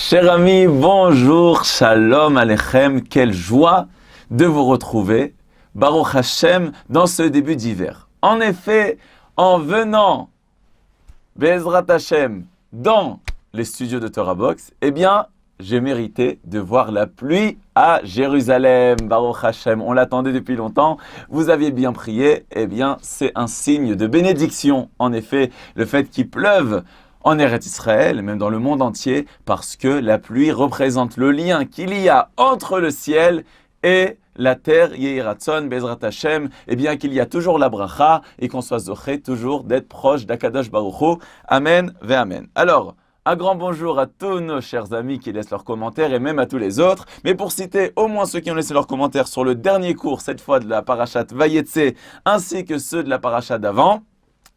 Chers amis, bonjour, shalom aleichem, quelle joie de vous retrouver, Baruch Hashem, dans ce début d'hiver. En effet, en venant, Be'ezrat Hashem, dans les studios de Torah Box, eh bien, j'ai mérité de voir la pluie à Jérusalem, Baruch Hashem. On l'attendait depuis longtemps, vous aviez bien prié, eh bien, c'est un signe de bénédiction. En effet, le fait qu'il pleuve en Eretz Israël, même dans le monde entier, parce que la pluie représente le lien qu'il y a entre le ciel et la terre, Yehi Ratzon, Be'ezrat Hashem, et bien qu'il y a toujours la bracha et qu'on soit zoché toujours d'être proche d'Akadosh Baruch Hu. Amen, ve amen. Alors, un grand bonjour à tous nos chers amis qui laissent leurs commentaires et même à tous les autres. Mais pour citer au moins ceux qui ont laissé leurs commentaires sur le dernier cours, cette fois de la parashat Vayetse, ainsi que ceux de la parashat d'avant,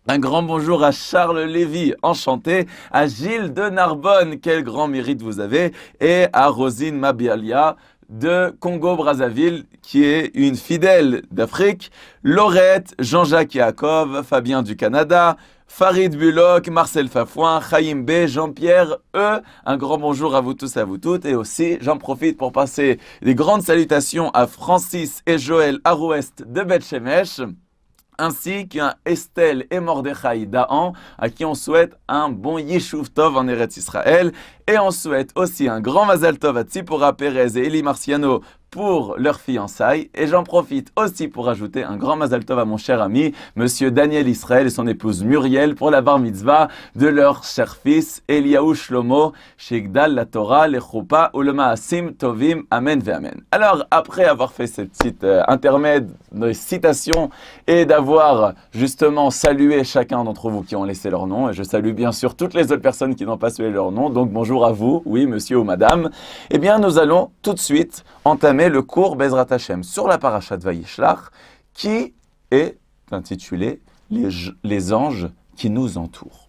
un grand bonjour à Charles Lévy, enchanté, à Gilles de Narbonne, quel grand mérite vous avez, et à Rosine Mabialia de Congo-Brazzaville, qui est une fidèle d'Afrique, Laurette, Jean-Jacques Yaakov, Fabien du Canada, Farid Bullock, Marcel Fafouin, Chaim B, Jean-Pierre E. Un grand bonjour à vous tous et à vous toutes. Et aussi, j'en profite pour passer des grandes salutations à Francis et Joël Arouest de Beth Shemesh, ainsi qu'un Estelle et Mordechai d'Ahan, à qui on souhaite un bon Yishuv Tov en Eretz Israël. Et on souhaite aussi un grand Mazal Tov à Tzipora Perez et Eli Marciano pour leur fiançailles. Et j'en profite aussi pour ajouter un grand Mazal Tov à mon cher ami, Monsieur Daniel Israël et son épouse Muriel, pour la bar mitzvah de leur cher fils, Eliaou Shlomo, Shegdal la Torah, le Choupa, ou le Maasim Tovim, Amen ve Amen. Alors, après avoir fait cette petite intermède de citation et d'avoir justement salué chacun d'entre vous qui ont laissé leur nom, et je salue bien sûr toutes les autres personnes qui n'ont pas salué leur nom, donc bonjour à vous, oui, monsieur ou madame, eh bien, nous allons tout de suite entamer le cours Be'ezrat Hashem sur la parashat Vayishlach qui est intitulé les anges qui nous entourent.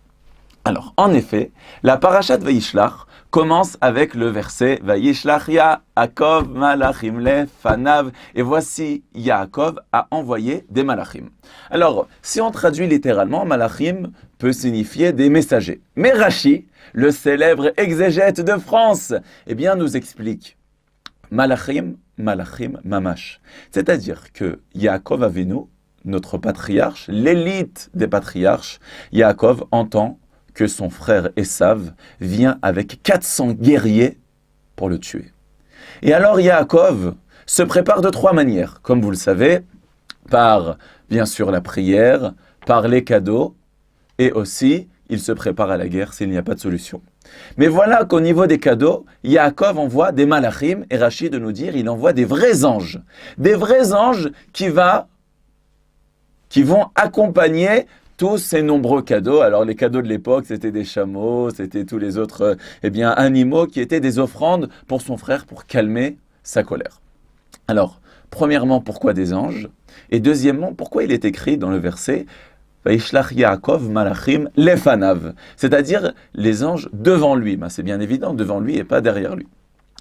Alors, en effet, la parashat Vayishlach commence avec le verset Vayishlach Yaakov malachim lefanav, et voici Yaakov a envoyé des malachim. Alors, si on traduit littéralement, malachim peut signifier des messagers. Mais Rashi, le célèbre exégète de France, eh bien, nous explique Malachim, Malachim, Mamash. C'est-à-dire que Yaakov Avinu, notre patriarche, l'élite des patriarches, Yaakov entend que son frère Esav vient avec 400 guerriers pour le tuer. Et alors Yaakov se prépare de 3 manières, comme vous le savez, par bien sûr la prière, par les cadeaux, et aussi il se prépare à la guerre s'il n'y a pas de solution. Mais voilà qu'au niveau des cadeaux, Yaakov envoie des malachim, et Rachid de nous dire, il envoie des vrais anges qui vont accompagner tous ces nombreux cadeaux. Alors les cadeaux de l'époque, c'était des chameaux, c'était tous les autres animaux qui étaient des offrandes pour son frère pour calmer sa colère. Alors, premièrement, pourquoi des anges? Et deuxièmement, pourquoi il est écrit dans le verset Vayishlach Yaakov malachim lefanav, c'est-à-dire les anges devant lui. C'est bien évident, devant lui et pas derrière lui.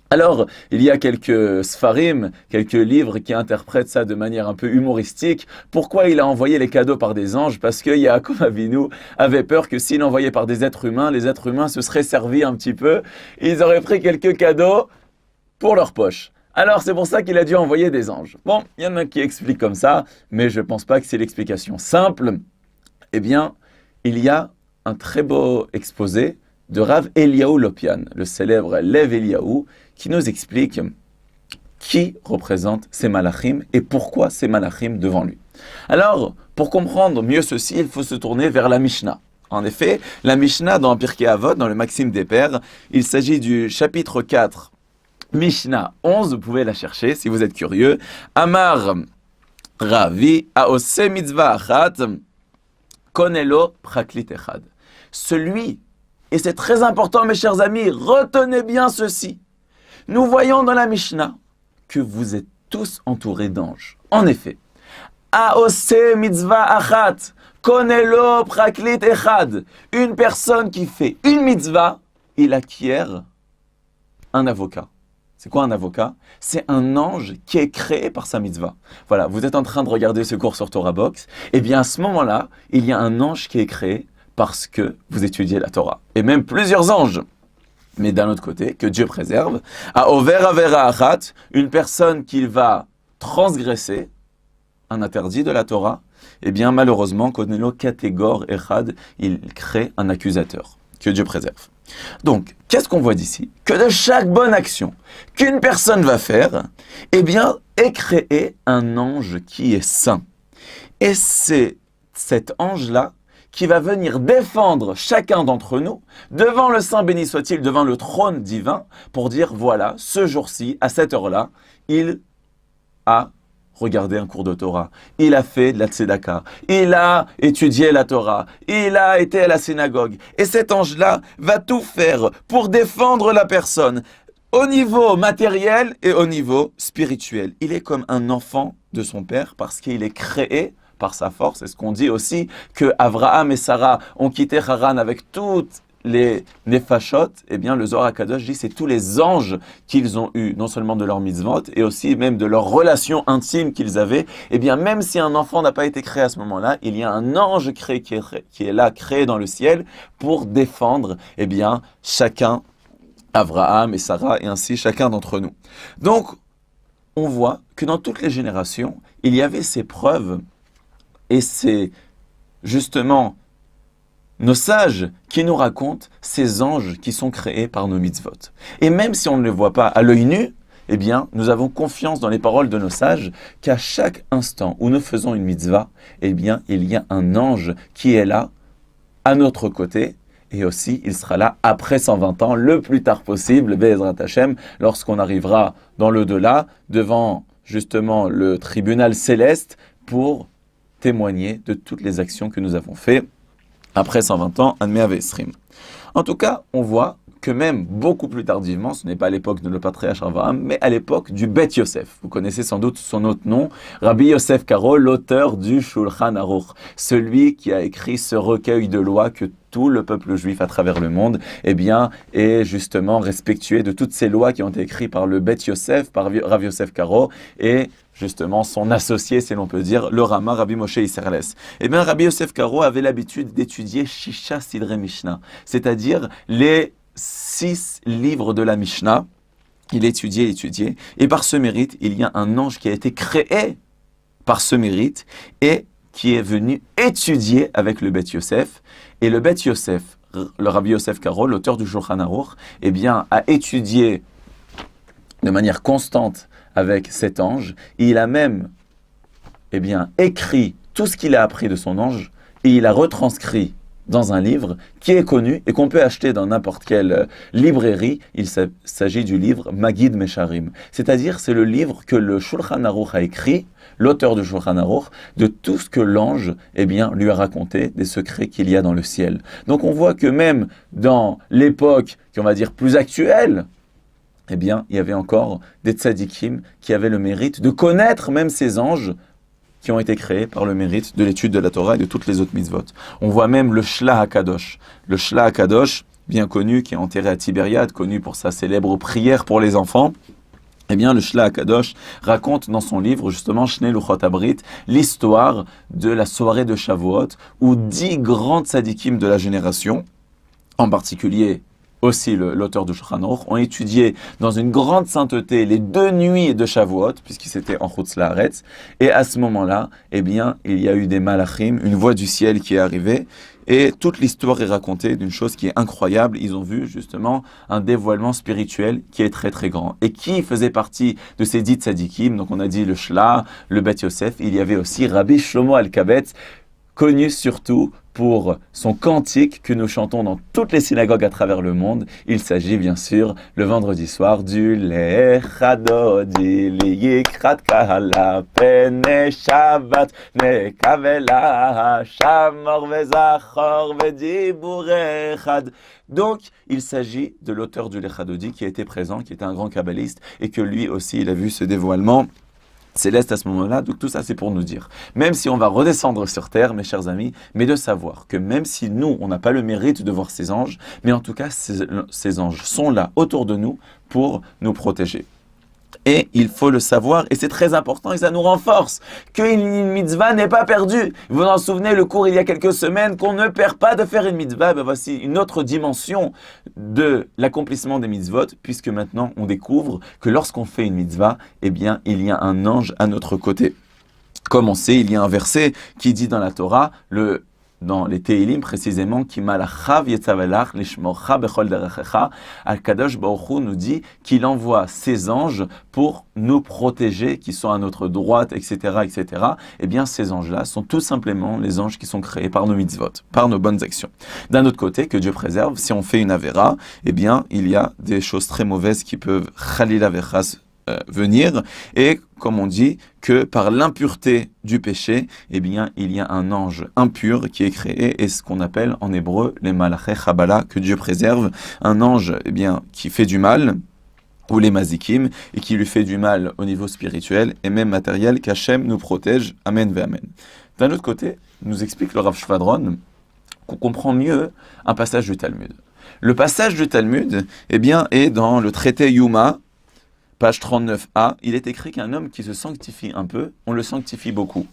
Alors, il y a quelques sfarim, quelques livres qui interprètent ça de manière un peu humoristique. Pourquoi il a envoyé les cadeaux par des anges? Parce que Yaakov Avinu avait peur que s'il envoyait par des êtres humains, les êtres humains se seraient servis un petit peu. Ils auraient pris quelques cadeaux pour leur poche. Alors, c'est pour ça qu'il a dû envoyer des anges. Bon, il y en a qui expliquent comme ça, mais je ne pense pas que c'est l'explication simple. Eh bien, il y a un très beau exposé de Rav Eliaou Lopian, le célèbre Lev Eliaou, qui nous explique qui représente ces malachim et pourquoi ces malachim devant lui. Alors, pour comprendre mieux ceci, il faut se tourner vers la Mishnah. En effet, la Mishnah dans Pirkei Avot, dans le Maxime des Pères, il s'agit du chapitre 4, Mishnah 11, vous pouvez la chercher si vous êtes curieux. Amar Ravi Aose Mitzvah Achat Konelo Praklit Echad. Celui, et c'est très important mes chers amis, retenez bien ceci. Nous voyons dans la Mishnah que vous êtes tous entourés d'anges. En effet, Aose Mitzvah Achat Konelo Praklit Echad. Une personne qui fait une mitzvah, il acquiert un avocat. C'est quoi un avocat? C'est un ange qui est créé par sa mitzvah. Voilà, vous êtes en train de regarder ce cours sur Torah Box. Eh bien, à ce moment-là, il y a un ange qui est créé parce que vous étudiez la Torah. Et même plusieurs anges. Mais d'un autre côté, que Dieu préserve, à over avera achat, une personne qui va transgresser un interdit de la Torah, eh bien malheureusement, Konelo Katégor Echad, il crée un accusateur. Que Dieu préserve. Donc, qu'est-ce qu'on voit d'ici? Que de chaque bonne action qu'une personne va faire, eh bien, est créé un ange qui est saint. Et c'est cet ange-là qui va venir défendre chacun d'entre nous devant le Saint béni soit-il, devant le trône divin, pour dire, voilà, ce jour-ci, à cette heure-là, il a regardé un cours de Torah, il a fait de la tzedaka, il a étudié la Torah, il a été à la synagogue. Et cet ange-là va tout faire pour défendre la personne au niveau matériel et au niveau spirituel. Il est comme un enfant de son père parce qu'il est créé par sa force. C'est ce qu'on dit aussi que Abraham et Sarah ont quitté Haran avec toutes les nefashot. Eh bien, le Zohar HaKadosh dit c'est tous les anges qu'ils ont eus, non seulement de leur mitzvot, et aussi même de leur relation intime qu'ils avaient. Eh bien, même si un enfant n'a pas été créé à ce moment-là, il y a un ange créé qui est là, créé dans le ciel, pour défendre, eh bien, chacun, Abraham et Sarah, et ainsi chacun d'entre nous. Donc, on voit que dans toutes les générations, il y avait ces preuves, et c'est justement nos sages qui nous racontent ces anges qui sont créés par nos mitzvot. Et même si on ne les voit pas à l'œil nu, eh bien, nous avons confiance dans les paroles de nos sages qu'à chaque instant où nous faisons une mitzvah, eh bien, il y a un ange qui est là, à notre côté, et aussi, il sera là après 120 ans, le plus tard possible, Be'ezrat Hashem, lorsqu'on arrivera dans l'au-delà, devant justement le tribunal céleste, pour témoigner de toutes les actions que nous avons faites après 120 ans, Admea Ve'esrim. En tout cas, on voit que même beaucoup plus tardivement, ce n'est pas à l'époque de le patriarche Abraham, mais à l'époque du Bet Yosef. Vous connaissez sans doute son autre nom, Rabbi Yosef Karo, l'auteur du Shulchan Aruch, celui qui a écrit ce recueil de lois que tout le peuple juif à travers le monde, eh bien, est justement respectué de toutes ces lois qui ont été écrites par le Bet Yosef, par Rabbi Yosef Karo, et justement son associé, si l'on peut dire, le Rama, Rabbi Moshe Isserles. Eh bien, Rabbi Yosef Karo avait l'habitude d'étudier Shisha Sidrei Mishnah, c'est-à-dire les 6 livres de la Mishnah. Il étudiait, et par ce mérite, il y a un ange qui a été créé par ce mérite, et qui est venu étudier avec le Bet Yosef. Et le Bet Yosef, le Rabbi Yosef Karo, l'auteur du Shulchan Aruch, eh bien, a étudié de manière constante avec cet ange. Et il a même, eh bien, écrit tout ce qu'il a appris de son ange, et il a retranscrit dans un livre qui est connu et qu'on peut acheter dans n'importe quelle librairie. Il s'agit du livre Magid Mesharim. C'est-à-dire, c'est le livre que le Shulchan Aruch a écrit, l'auteur du Shulchan Aruch, de tout ce que l'ange, eh bien, lui a raconté, des secrets qu'il y a dans le ciel. Donc on voit que même dans l'époque, qu'on va dire plus actuelle, eh bien, il y avait encore des tzadikim qui avaient le mérite de connaître même ces anges qui ont été créés par le mérite de l'étude de la Torah et de toutes les autres mitzvot. On voit même le Shlah HaKadosh. Le Shlah HaKadosh, bien connu, qui est enterré à Tibériade, connu pour sa célèbre prière pour les enfants. Eh bien, le Shlah HaKadosh raconte dans son livre, justement, Shnei Luchot Abrit, l'histoire de la soirée de Shavuot, où 10 grands tzadikim de la génération, en particulier aussi l'auteur du Shulchan Aruch, ont étudié dans une grande sainteté les 2 nuits de Shavuot, puisqu'ils étaient en Chutz La'aretz, et à ce moment-là, eh bien, il y a eu des malachim, une voix du ciel qui est arrivée, et toute l'histoire est racontée d'une chose qui est incroyable. Ils ont vu justement un dévoilement spirituel qui est très très grand. Et qui faisait partie de ces 10 tzadikim? Donc on a dit le Shlah, le Bet Yosef, il y avait aussi Rabbi Shlomo Alkabetz, connu surtout pour son cantique que nous chantons dans toutes les synagogues à travers le monde. Il s'agit bien sûr le vendredi soir du Lechadodi Liyikrat Kahala Pene Shabbat Nekavela Shamor Vezachor Vedibur Echad. Donc, il s'agit de l'auteur du Lechadodi qui a été présent, qui était un grand kabbaliste, et que lui aussi, il a vu ce dévoilement céleste à ce moment-là. Donc tout ça, c'est pour nous dire, même si on va redescendre sur terre, mes chers amis, mais de savoir que même si nous, on n'a pas le mérite de voir ces anges, mais en tout cas, ces anges sont là autour de nous pour nous protéger. Et il faut le savoir, et c'est très important, et ça nous renforce, qu'une mitzvah n'est pas perdue. Vous vous en souvenez, le cours il y a quelques semaines, qu'on ne perd pas de faire une mitzvah. Ben voici une autre dimension de l'accomplissement des mitzvot, puisque maintenant on découvre que lorsqu'on fait une mitzvah, eh bien, il y a un ange à notre côté. Comme on sait, il y a un verset qui dit dans la Torah, dans les Tehilim précisément, qui malachav yetzavelach lishmorcha bechol derechecha, Al-Kadosh Baruch Hu nous dit qu'il envoie ses anges pour nous protéger, qui sont à notre droite, etc., etc. Eh bien, ces anges-là sont tout simplement les anges qui sont créés par nos mitzvot, par nos bonnes actions. D'un autre côté, que Dieu préserve, si on fait une avéra, eh bien, il y a des choses très mauvaises qui peuvent chalila vechas venir, et comme on dit que par l'impureté du péché, eh bien, il y a un ange impur qui est créé, et ce qu'on appelle en hébreu les malachei chabala, que Dieu préserve, un ange, eh bien, qui fait du mal, ou les mazikim, et qui lui fait du mal au niveau spirituel et même matériel, qu'Hachem nous protège, amen ve amen. D'un autre côté, nous explique le Rav Shvadron qu'on comprend mieux un passage du Talmud. Le passage du Talmud, eh bien, est dans le traité Yuma, page 39a, il est écrit qu'un homme qui se sanctifie un peu, on le sanctifie beaucoup.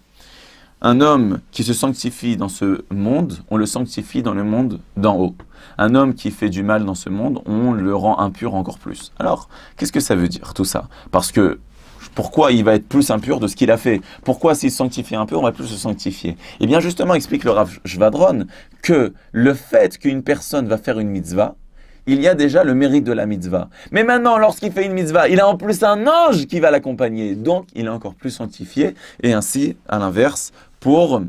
Un homme qui se sanctifie dans ce monde, on le sanctifie dans le monde d'en haut. Un homme qui fait du mal dans ce monde, on le rend impur encore plus. Alors, qu'est-ce que ça veut dire tout ça? Parce que, pourquoi il va être plus impur de ce qu'il a fait? Pourquoi s'il se sanctifie un peu, on va plus se sanctifier? Eh bien justement, explique le Rav Shvadron que le fait qu'une personne va faire une mitzvah, il y a déjà le mérite de la mitzvah. Mais maintenant, lorsqu'il fait une mitzvah, il a en plus un ange qui va l'accompagner. Donc, il est encore plus sanctifié. Et ainsi, à l'inverse, pour,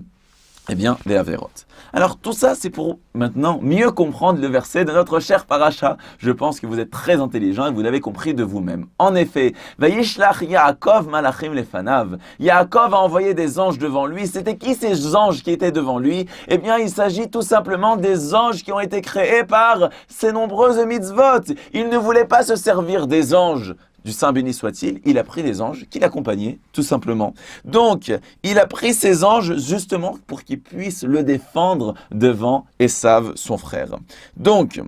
eh bien, les avérotes. Alors, tout ça, c'est pour maintenant mieux comprendre le verset de notre cher paracha. Je pense que vous êtes très intelligent et vous l'avez compris de vous-même. En effet, Vayishlach Yaakov malachim lefanav. Yaakov a envoyé des anges devant lui. C'était qui ces anges qui étaient devant lui? Eh bien, il s'agit tout simplement des anges qui ont été créés par ces nombreuses mitzvot. Il ne voulait pas se servir des anges du Saint béni soit-il, il a pris des anges qui l'accompagnaient, tout simplement. Donc, il a pris ces anges justement pour qu'ils puissent le défendre devant Esav, son frère. Donc,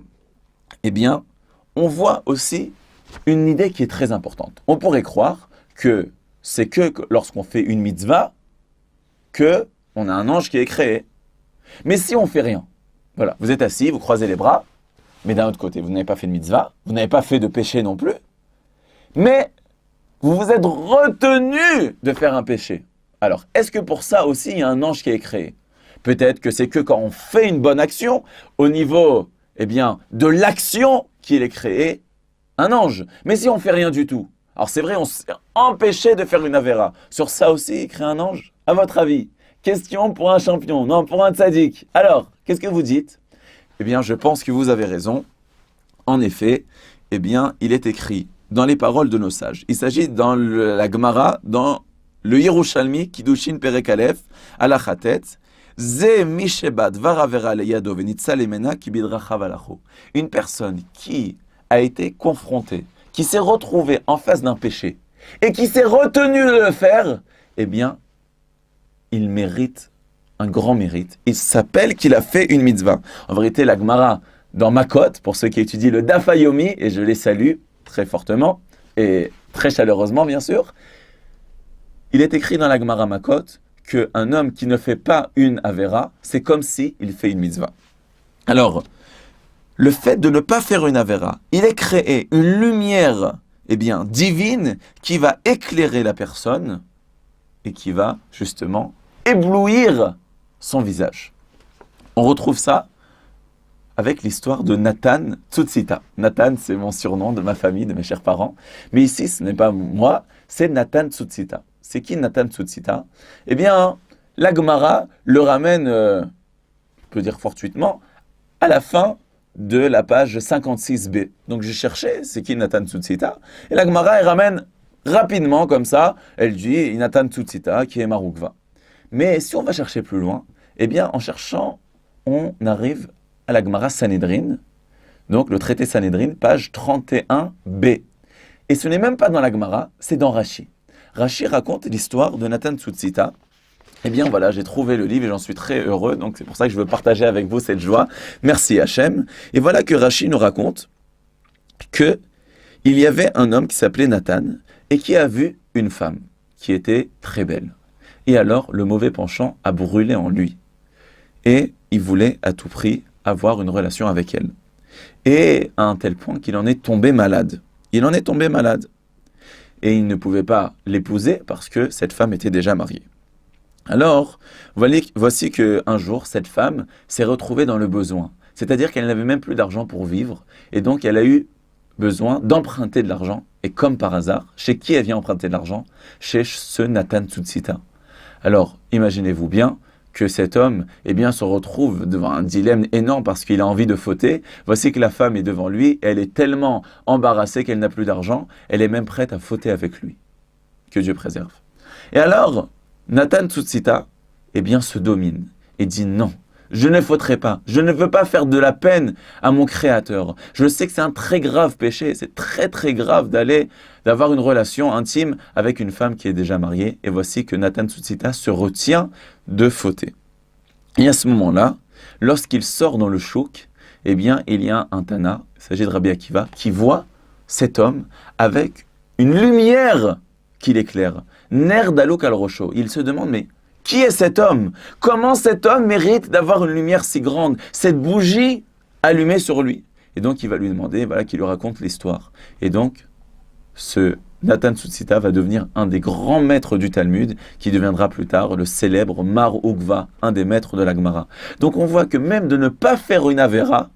eh bien, on voit aussi une idée qui est très importante. On pourrait croire que c'est que lorsqu'on fait une mitzvah, que on a un ange qui est créé. Mais si on fait rien, voilà, vous êtes assis, vous croisez les bras, mais d'un autre côté, vous n'avez pas fait de mitzvah, vous n'avez pas fait de péché non plus, mais vous vous êtes retenu de faire un péché. Alors, est-ce que pour ça aussi, il y a un ange qui est créé? Peut-être que c'est que quand on fait une bonne action, au niveau, eh bien, de l'action qu'il est créé, un ange. Mais si on ne fait rien du tout, alors c'est vrai, on s'est empêché de faire une avéra. Sur ça aussi, il crée un ange? À votre avis? Question pour un champion, non, pour un tzaddik. Alors, qu'est-ce que vous dites? Eh bien, je pense que vous avez raison. En effet, eh bien, il est écrit dans les paroles de nos sages. Il s'agit dans la Gemara, dans le Yerushalmi, Kiddushin Perek Aleph, Alachatet, Ze Mishebat Varavera Leyado Venitza Lemena Kibidrachav Alacho. Une personne qui a été confrontée, qui s'est retrouvée en face d'un péché, et qui s'est retenue de le faire, eh bien, il mérite un grand mérite. Il s'appelle qu'il a fait une mitzvah. En vérité, la Gemara, dans Makot, pour ceux qui étudient le Daf Yomi, et je les salue très fortement, et très chaleureusement, bien sûr, il est écrit dans la Gemara Makot qu'un homme qui ne fait pas une Avera, c'est comme si il fait une mitzvah. Alors, le fait de ne pas faire une Avera, il est créé une lumière, eh bien, divine, qui va éclairer la personne, et qui va, justement, éblouir son visage. On retrouve ça avec l'histoire de Nathan Tzutzita. Nathan, c'est mon surnom de ma famille, de mes chers parents. Mais ici, ce n'est pas moi, c'est Nathan Tzutzita. C'est qui Nathan Tzutzita? Eh bien, la Gemara le ramène, on peut dire fortuitement, à la fin de la page 56b. Donc je cherchais, c'est qui Nathan Tzutzita? Et la Gemara, elle ramène rapidement, comme ça, elle dit Nathan Tzutzita, qui est Maroukva. Mais si on va chercher plus loin, eh bien, en cherchant, on arrive à la Gemara Sanhedrin, donc le traité Sanhedrin, page 31b. Et ce n'est même pas dans la Gemara, c'est dans Rashi. Rashi raconte l'histoire de Nathan Tzutzita. Eh bien voilà, j'ai trouvé le livre et j'en suis très heureux, donc c'est pour ça que je veux partager avec vous cette joie. Merci Hachem. Et voilà que Rashi nous raconte que il y avait un homme qui s'appelait Nathan, et qui a vu une femme qui était très belle. Et alors, le mauvais penchant a brûlé en lui. Et il voulait à tout prix avoir une relation avec elle. Et à un tel point qu'il en est tombé malade. Il en est tombé malade. Et il ne pouvait pas l'épouser parce que cette femme était déjà mariée. Alors, voici qu'un jour, cette femme s'est retrouvée dans le besoin. C'est-à-dire qu'elle n'avait même plus d'argent pour vivre. Et donc, elle a eu besoin d'emprunter de l'argent. Et comme par hasard, chez qui elle vient emprunter de l'argent? Chez ce Nathan Tsutsita. Alors, imaginez-vous bien que cet homme se retrouve devant un dilemme énorme parce qu'il a envie de fauter. Voici que la femme est devant lui, elle est tellement embarrassée qu'elle n'a plus d'argent, elle est même prête à fauter avec lui. Que Dieu préserve. Et alors, Nathan Tsutsita, se domine et dit non. Je ne fauterai pas. Je ne veux pas faire de la peine à mon Créateur. Je sais que c'est un très grave péché. C'est très très grave d'avoir une relation intime avec une femme qui est déjà mariée. Et voici que Nathan Tsutsita se retient de fauter. Et à ce moment-là, lorsqu'il sort dans le chouk, il y a un Tana, il s'agit de Rabbi Akiva, qui voit cet homme avec une lumière qui l'éclaire. Ner d'Alouk al-Rosho. Il se demande, mais qui est cet homme? Comment cet homme mérite d'avoir une lumière si grande? Cette bougie allumée sur lui. Et donc il va lui demander, qu'il lui raconte l'histoire. Et donc, ce Nathan Tsutsita va devenir un des grands maîtres du Talmud, qui deviendra plus tard le célèbre Mar Ukva, un des maîtres de la Gemara. Donc on voit que même de ne pas faire une Avera,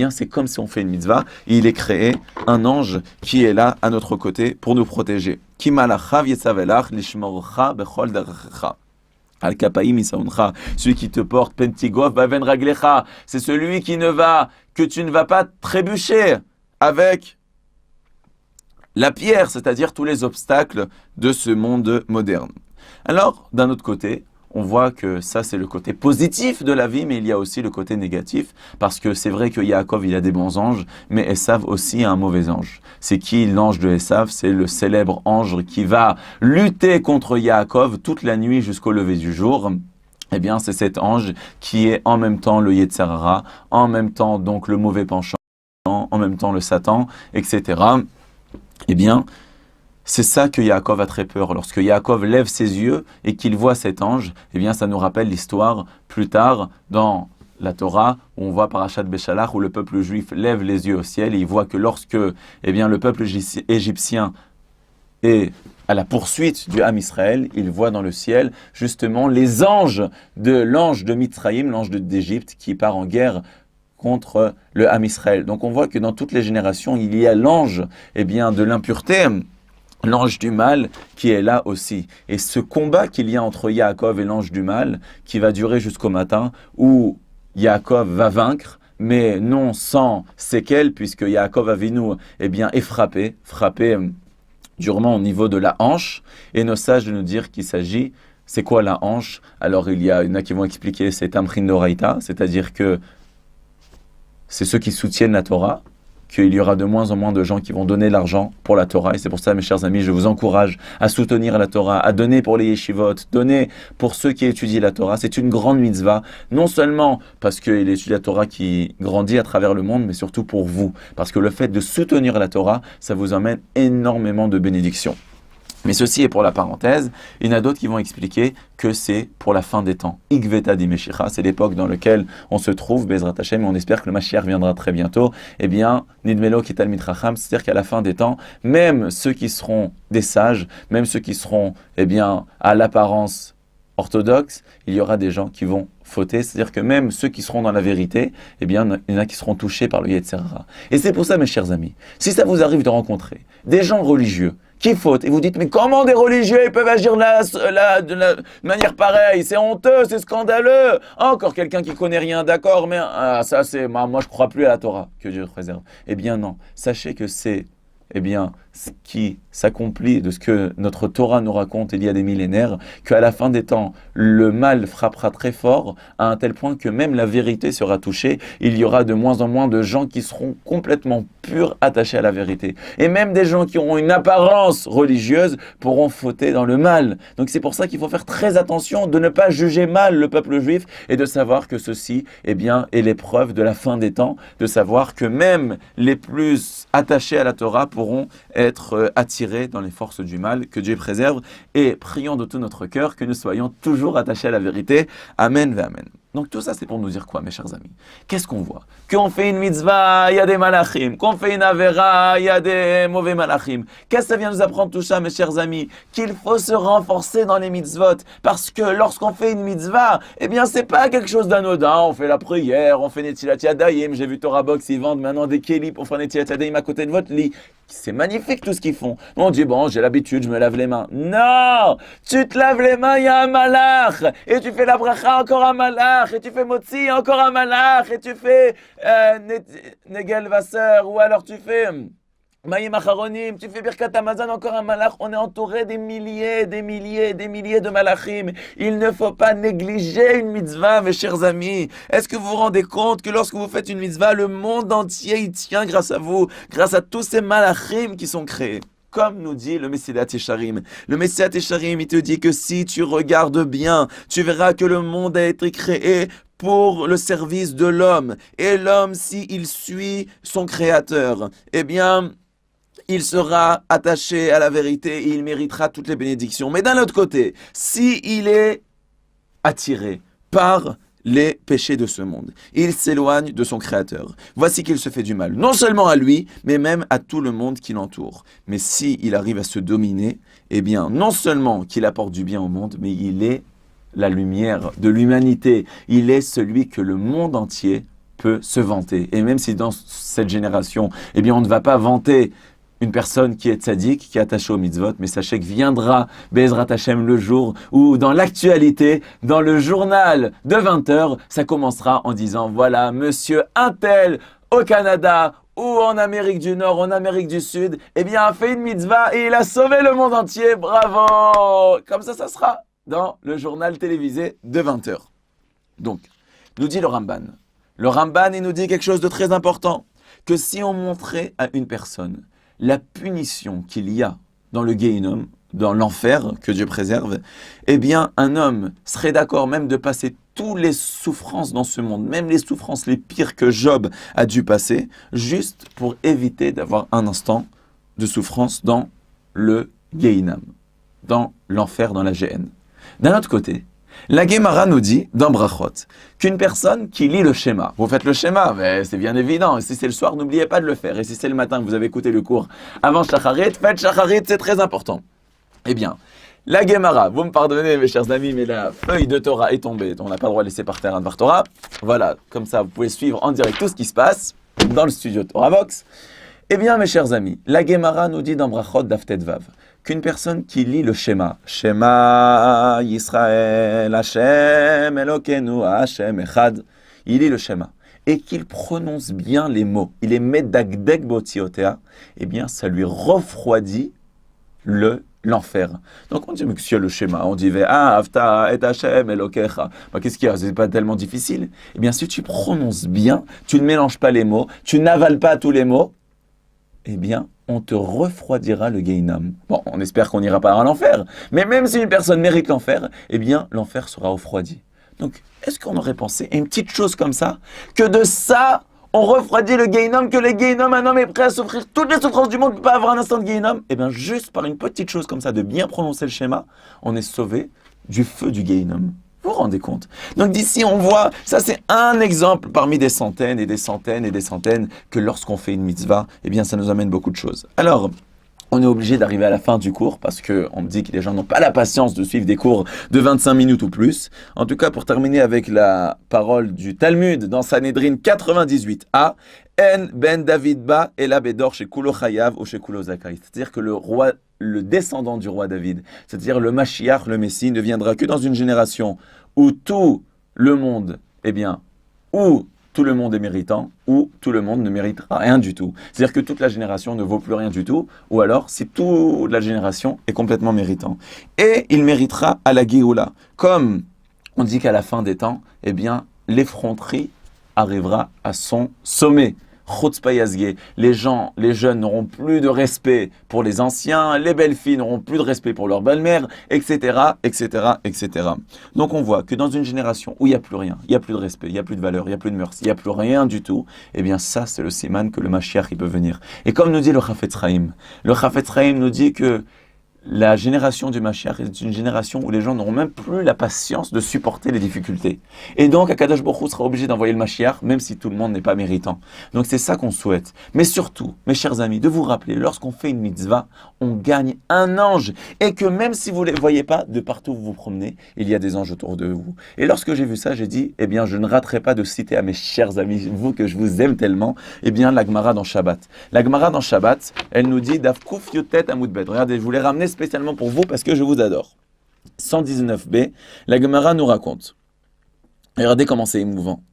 c'est comme si on fait une mitzvah. Il est créé un ange qui est là à notre côté pour nous protéger. Ki malachav yetzavelach lishmorcha bechol derechecha. Al-Kapaim Isauncha, celui qui te porte Pentigov Baven Raglecha, c'est celui que tu ne vas pas trébucher avec la pierre, c'est-à-dire tous les obstacles de ce monde moderne. Alors, d'un autre côté, on voit que ça, c'est le côté positif de la vie, mais il y a aussi le côté négatif, parce que c'est vrai que Yaakov, il a des bons anges, mais Esav aussi a un mauvais ange. C'est qui l'ange de Esav? C'est le célèbre ange qui va lutter contre Yaakov toute la nuit jusqu'au lever du jour. C'est cet ange qui est en même temps le Yetzer Hara, en même temps donc le mauvais penchant, en même temps le Satan, etc. C'est ça que Yaakov a très peur. Lorsque Yaakov lève ses yeux et qu'il voit cet ange, ça nous rappelle l'histoire plus tard dans la Torah, où on voit Parashat Beshalach, où le peuple juif lève les yeux au ciel et il voit que lorsque le peuple égyptien est à la poursuite du Ham Israël, il voit dans le ciel justement les ange de Mitzrayim, l'ange d'Égypte, qui part en guerre contre le Ham Israël. Donc on voit que dans toutes les générations, il y a l'ange de l'impureté, l'ange du mal qui est là aussi. Et ce combat qu'il y a entre Yaakov et l'ange du mal, qui va durer jusqu'au matin, où Yaakov va vaincre, mais non sans séquelles, puisque Yaakov Avinu est frappé durement au niveau de la hanche, et nos sages de nous dire qu'il s'agit, c'est quoi la hanche? Alors il y en a qui vont expliquer, c'est Tamrin Doraita, c'est-à-dire que c'est ceux qui soutiennent la Torah, qu'il y aura de moins en moins de gens qui vont donner l'argent pour la Torah. Et c'est pour ça, mes chers amis, je vous encourage à soutenir la Torah, à donner pour les yeshivot, donner pour ceux qui étudient la Torah. C'est une grande mitzvah, non seulement parce qu'il étudie la Torah qui grandit à travers le monde, mais surtout pour vous. Parce que le fait de soutenir la Torah, ça vous amène énormément de bénédictions. Mais ceci est pour la parenthèse. Il y en a d'autres qui vont expliquer que c'est pour la fin des temps. Igveta di Meshicha, c'est l'époque dans laquelle on se trouve, Bezrat Hashem, et on espère que le Mashiach viendra très bientôt. Nidmelo Kital Mitracham, c'est-à-dire qu'à la fin des temps, même ceux qui seront des sages, même ceux qui seront, à l'apparence orthodoxe, il y aura des gens qui vont fauter, c'est-à-dire que même ceux qui seront dans la vérité, il y en a qui seront touchés par le Yetzer Hara. Et c'est pour ça, mes chers amis, si ça vous arrive de rencontrer des gens religieux qui fautent, et vous dites, mais comment des religieux ils peuvent agir de manière pareille? C'est honteux, c'est scandaleux. Encore quelqu'un qui connaît rien, d'accord, mais ça c'est, moi je crois plus à la Torah, que Dieu préserve. Non, sachez que c'est ce qui s'accomplit de ce que notre Torah nous raconte il y a des millénaires, qu'à la fin des temps, le mal frappera très fort, à un tel point que même la vérité sera touchée. Il y aura de moins en moins de gens qui seront complètement purs, attachés à la vérité. Et même des gens qui auront une apparence religieuse pourront fauter dans le mal. Donc c'est pour ça qu'il faut faire très attention de ne pas juger mal le peuple juif et de savoir que ceci, est l'épreuve de la fin des temps, de savoir que même les plus attachés à la Torah pourront pourront être attirés dans les forces du mal. Que Dieu préserve et prions de tout notre cœur que nous soyons toujours attachés à la vérité. Amen, amen. Donc tout ça, c'est pour nous dire quoi, mes chers amis? Qu'est-ce qu'on voit? Qu'on fait une mitzvah, il y a des malachim. Qu'on fait une avera, il y a des mauvais malachim. Qu'est-ce que ça vient nous apprendre tout ça, mes chers amis? Qu'il faut se renforcer dans les mitzvot. Parce que lorsqu'on fait une mitzvah, eh bien, c'est pas quelque chose d'anodin. On fait la prière, on fait Netilat Yadayim. J'ai vu Torah Box, ils vendent maintenant des kélis pour faire Netilat Yadayim à côté de votre lit. C'est magnifique tout ce qu'ils font. On dit, bon, j'ai l'habitude, je me lave les mains. Non! Tu te laves les mains, il y a un malach. Et tu fais la bracha, encore un malach. Et tu fais motzi, encore un malach. Et tu fais negel vasser. Ou alors tu fais Maïm Acharonim. Tu fais Birkat Hamazon, encore un malach. On est entouré des milliers de malachim. Il ne faut pas négliger une mitzvah, mes chers amis. Est-ce que vous vous rendez compte que lorsque vous faites une mitzvah, le monde entier y tient grâce à vous, grâce à tous ces malachim qui sont créés? Comme nous dit le Messilat Yesharim. Le Messilat Yesharim, il te dit que si tu regardes bien, tu verras que le monde a été créé pour le service de l'homme. Et l'homme, s'il suit son créateur, eh bien, il sera attaché à la vérité et il méritera toutes les bénédictions. Mais d'un autre côté, s'il est attiré par les péchés de ce monde, il s'éloigne de son Créateur. Voici qu'il se fait du mal, non seulement à lui, mais même à tout le monde qui l'entoure. Mais s'il arrive à se dominer, eh bien, non seulement qu'il apporte du bien au monde, mais il est la lumière de l'humanité. Il est celui que le monde entier peut se vanter. Et même si dans cette génération, eh bien, on ne va pas vanter une personne qui est tzaddik, qui est attachée au mitzvot, mais sachez que viendra Be'ezrat Hashem le jour où dans l'actualité, dans le journal de 20h, ça commencera en disant voilà, monsieur untel au Canada ou en Amérique du Nord, en Amérique du Sud, eh bien a fait une mitzvah et il a sauvé le monde entier, bravo! Comme ça sera dans le journal télévisé de 20h. Donc, nous dit le Ramban. Le Ramban, il nous dit quelque chose de très important, que si on montrait à une personne la punition qu'il y a dans le Gehinnom, dans l'enfer, que Dieu préserve, eh bien, un homme serait d'accord même de passer toutes les souffrances dans ce monde, même les souffrances les pires que Job a dû passer, juste pour éviter d'avoir un instant de souffrance dans le Gehinnom, dans l'enfer, dans la Géhenne. D'un autre côté, la Gemara nous dit, dans Brachot, qu'une personne qui lit le schéma, vous faites le schéma, mais c'est bien évident, et si c'est le soir, n'oubliez pas de le faire, et si c'est le matin que vous avez écouté le cours avant Shacharit, faites Shacharit, c'est très important. Eh bien, la Gemara, vous me pardonnez mes chers amis, mais la feuille de Torah est tombée, on n'a pas le droit de laisser par terre un Dvar Torah, voilà, comme ça vous pouvez suivre en direct tout ce qui se passe dans le studio Torah Box. Eh bien mes chers amis, la Gemara nous dit dans Brachot Daf Tet Vav, qu'une personne qui lit le schéma, Shema Yisrael Hashem Elokeinu Hashem Echad, il lit le schéma, et qu'il prononce bien les mots, il est medagdeg botiotea, eh bien ça lui refroidit l'enfer. Donc on dit, mais qu'est-ce le schéma? On dit, Avta et Hashem Elokecha. Qu'est-ce qu'il y a? C'est pas tellement difficile. Eh bien si tu prononces bien, tu ne mélanges pas les mots, tu n'avales pas tous les mots, eh bien, on te refroidira le Gehinnom. Bon, on espère qu'on n'ira pas à l'enfer, mais même si une personne mérite l'enfer, eh bien, l'enfer sera refroidi. Donc, est-ce qu'on aurait pensé à une petite chose comme ça, que de ça, on refroidit le Gehinnom, que le Gehinnom, un homme est prêt à souffrir toutes les souffrances du monde, ne peut pas avoir un instant de Gehinnom? Eh bien, juste par une petite chose comme ça, de bien prononcer le schéma, on est sauvé du feu du Gehinnom. Vous vous rendez compte? Donc d'ici, on voit, ça c'est un exemple parmi des centaines et des centaines et des centaines, que lorsqu'on fait une mitzvah, eh bien ça nous amène beaucoup de choses. Alors, on est obligé d'arriver à la fin du cours, parce qu'on me dit que les gens n'ont pas la patience de suivre des cours de 25 minutes ou plus. En tout cas, pour terminer avec la parole du Talmud dans Sanhedrin 98a, En ben David ba ela bedor chez Kulo Chayav ou chez Kulo Zakai. C'est-à-dire que le descendant du roi David, c'est-à-dire le Mashiach, le Messie, ne viendra que dans une génération où tout le monde, eh bien, où tout le monde est méritant, ou tout le monde ne méritera rien du tout. C'est-à-dire que toute la génération ne vaut plus rien du tout, ou alors si toute la génération est complètement méritant. Et il méritera à la Géoula. Comme on dit qu'à la fin des temps, eh bien, l'effronterie arrivera à son sommet. chutzpah yazge. Les jeunes n'auront plus de respect pour les anciens, les belles filles n'auront plus de respect pour leur belle-mère, etc., etc., etc. Donc on voit que dans une génération où il n'y a plus rien, il n'y a plus de respect, il n'y a plus de valeur, il n'y a plus de mœurs, il n'y a plus rien du tout, eh bien ça c'est le siman que le Mashiach il peut venir. Et comme nous dit le Chafetz Chaim nous dit que la génération du Mashiach est une génération où les gens n'auront même plus la patience de supporter les difficultés. Et donc, Akadosh Baruch Hu sera obligé d'envoyer le Mashiach, même si tout le monde n'est pas méritant. Donc, c'est ça qu'on souhaite. Mais surtout, mes chers amis, de vous rappeler, lorsqu'on fait une mitzvah, on gagne un ange. Et que même si vous ne les voyez pas, de partout où vous vous promenez, il y a des anges autour de vous. Et lorsque j'ai vu ça, j'ai dit, eh bien, je ne raterai pas de citer à mes chers amis, vous que je vous aime tellement, eh bien, la Gemara dans Shabbat. La Gemara dans Shabbat, elle nous dit, Daf Kuf Yotet Amud Bet. Regardez, je vous l'ai ramené spécialement pour vous parce que je vous adore. 119b, la Gemara nous raconte. Regardez comment c'est émouvant.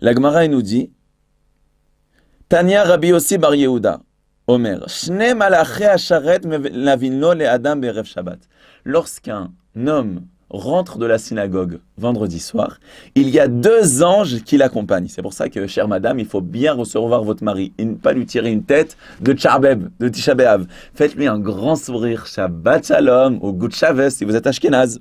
La Gemara elle nous dit Tania Rabbi Yossi Bar Yehuda Omer Shne malaché asharet lavinlo le Adam berev Shabbat. Lorsqu'un homme rentre de la synagogue vendredi soir, il y a 2 anges qui l'accompagnent. C'est pour ça que, chère madame, il faut bien recevoir votre mari et ne pas lui tirer une tête de Tcharbeb, de Tisha B'Av. Faites-lui un grand sourire, Shabbat Shalom, ou Good Shavuot si vous êtes Ashkenaz.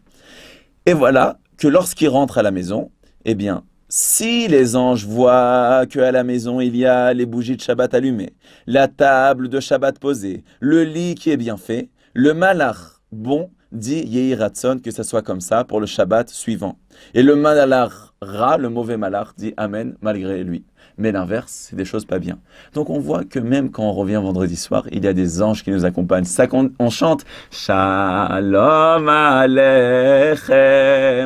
Et voilà que lorsqu'il rentre à la maison, eh bien, si les anges voient qu'à la maison il y a les bougies de Shabbat allumées, la table de Shabbat posée, le lit qui est bien fait, le malach bon dit Yehi Ratson que ça soit comme ça pour le Shabbat suivant. Et le malach ra, le mauvais malach, dit Amen malgré lui. Mais l'inverse, c'est des choses pas bien. Donc on voit que même quand on revient vendredi soir, il y a des anges qui nous accompagnent. Ça on chante Shalom Aleichem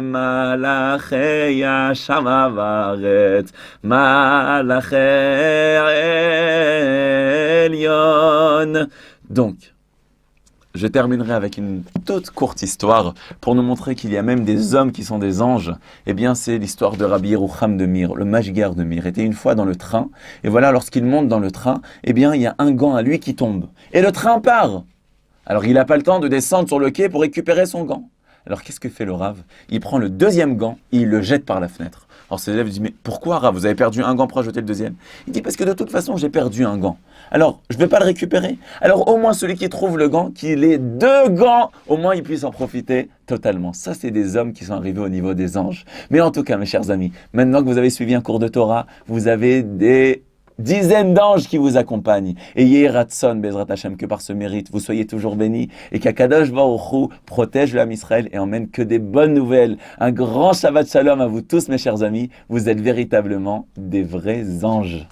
Malachei Yasham Haaretz Malachei Elyon. Donc, je terminerai avec une toute courte histoire pour nous montrer qu'il y a même des hommes qui sont des anges. Eh bien, c'est l'histoire de Rabbi Yerucham de Mir, le Mashgar de Mir. Il était une fois dans le train, et voilà, lorsqu'il monte dans le train, eh bien, il y a un gant à lui qui tombe. Et le train part. Alors, il n'a pas le temps de descendre sur le quai pour récupérer son gant. Alors, qu'est-ce que fait le Rav? Il prend le 2e gant et il le jette par la fenêtre. Alors, ses élèves disent, mais pourquoi, Rav, vous avez perdu un gant pour jeter le 2e? Il dit, parce que de toute façon, j'ai perdu un gant. Alors, je ne vais pas le récupérer. Alors, au moins, celui qui trouve le gant, qu'il ait 2 gants, au moins, il puisse en profiter totalement. Ça, c'est des hommes qui sont arrivés au niveau des anges. Mais en tout cas, mes chers amis, maintenant que vous avez suivi un cours de Torah, vous avez des dizaines d'anges qui vous accompagnent. Et Yehi Ratson, Bezrat Hashem, que par ce mérite, vous soyez toujours bénis et qu'Akadosh Baruch Hu protège l'âme Israël et emmène que des bonnes nouvelles. Un grand Shabbat Shalom à vous tous, mes chers amis. Vous êtes véritablement des vrais anges.